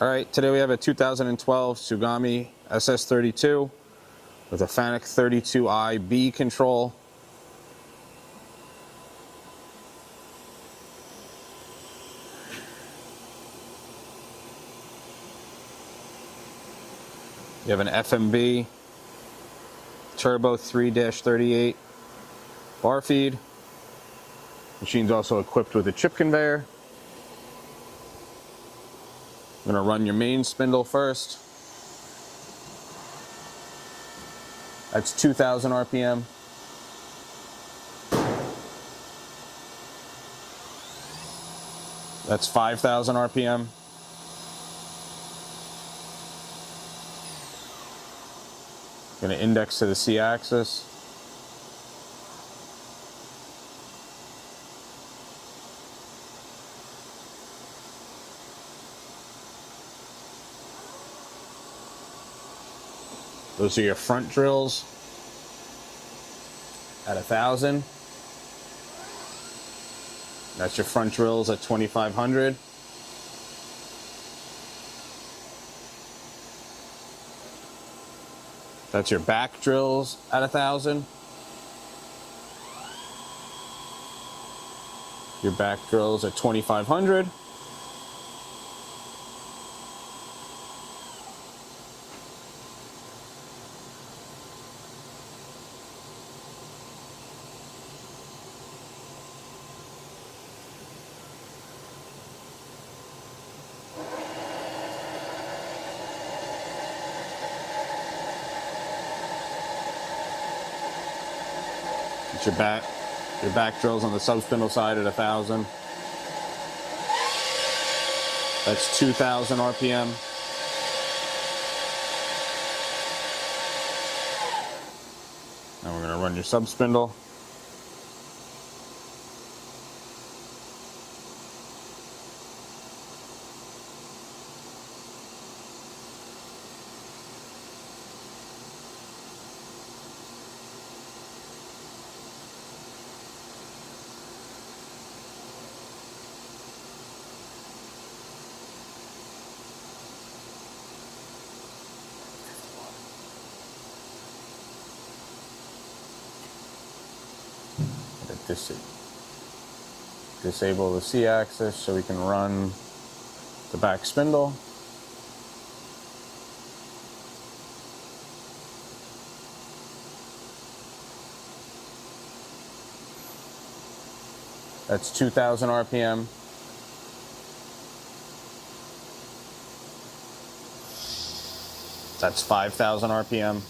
All right, today we have a 2012 Tsugami SS32 with a FANUC 32i-B control. You have an FMB Turbo 3-38 bar feed. Machine's also equipped with a chip conveyor. I'm going to run your main spindle first. That's 2,000 RPM. That's 5,000 RPM. Going to index to the C-axis. Those are your front drills at 1,000. That's your front drills at 2,500. That's your back drills at 1,000. Your back drills at 2,500. It's your back drills on the sub-spindle side at 1,000. That's 2,000 RPM. Now we're going to run your sub-spindle. Disable the C-axis so we can run the back spindle. That's 2,000 RPM. That's 5,000 RPM.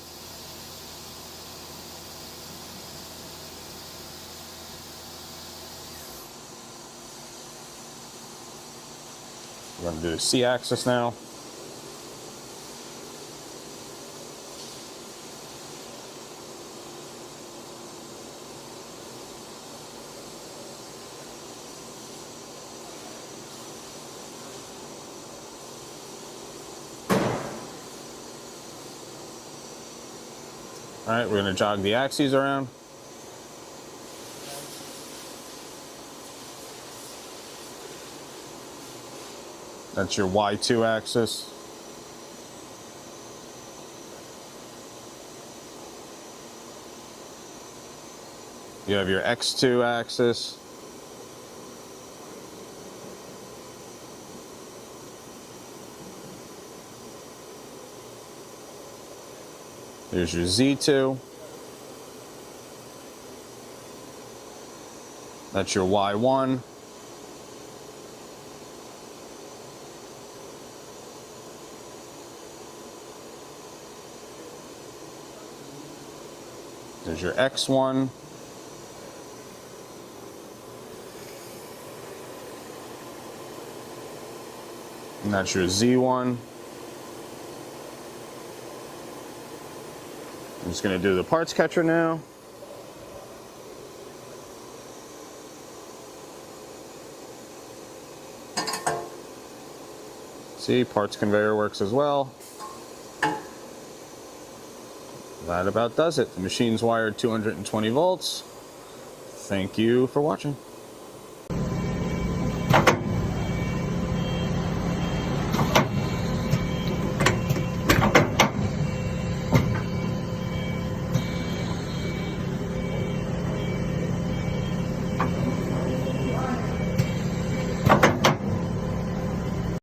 We're going to do the C-axis now. All right, we're going to jog the axes around. That's your Y2 axis. You have your X2 axis. There's your Z2. That's your Y1. There's your X1. And that's your Z1. I'm just going to do the parts catcher now. See, parts conveyor works as well. That about does it. The machine's wired 220 volts. Thank you for watching.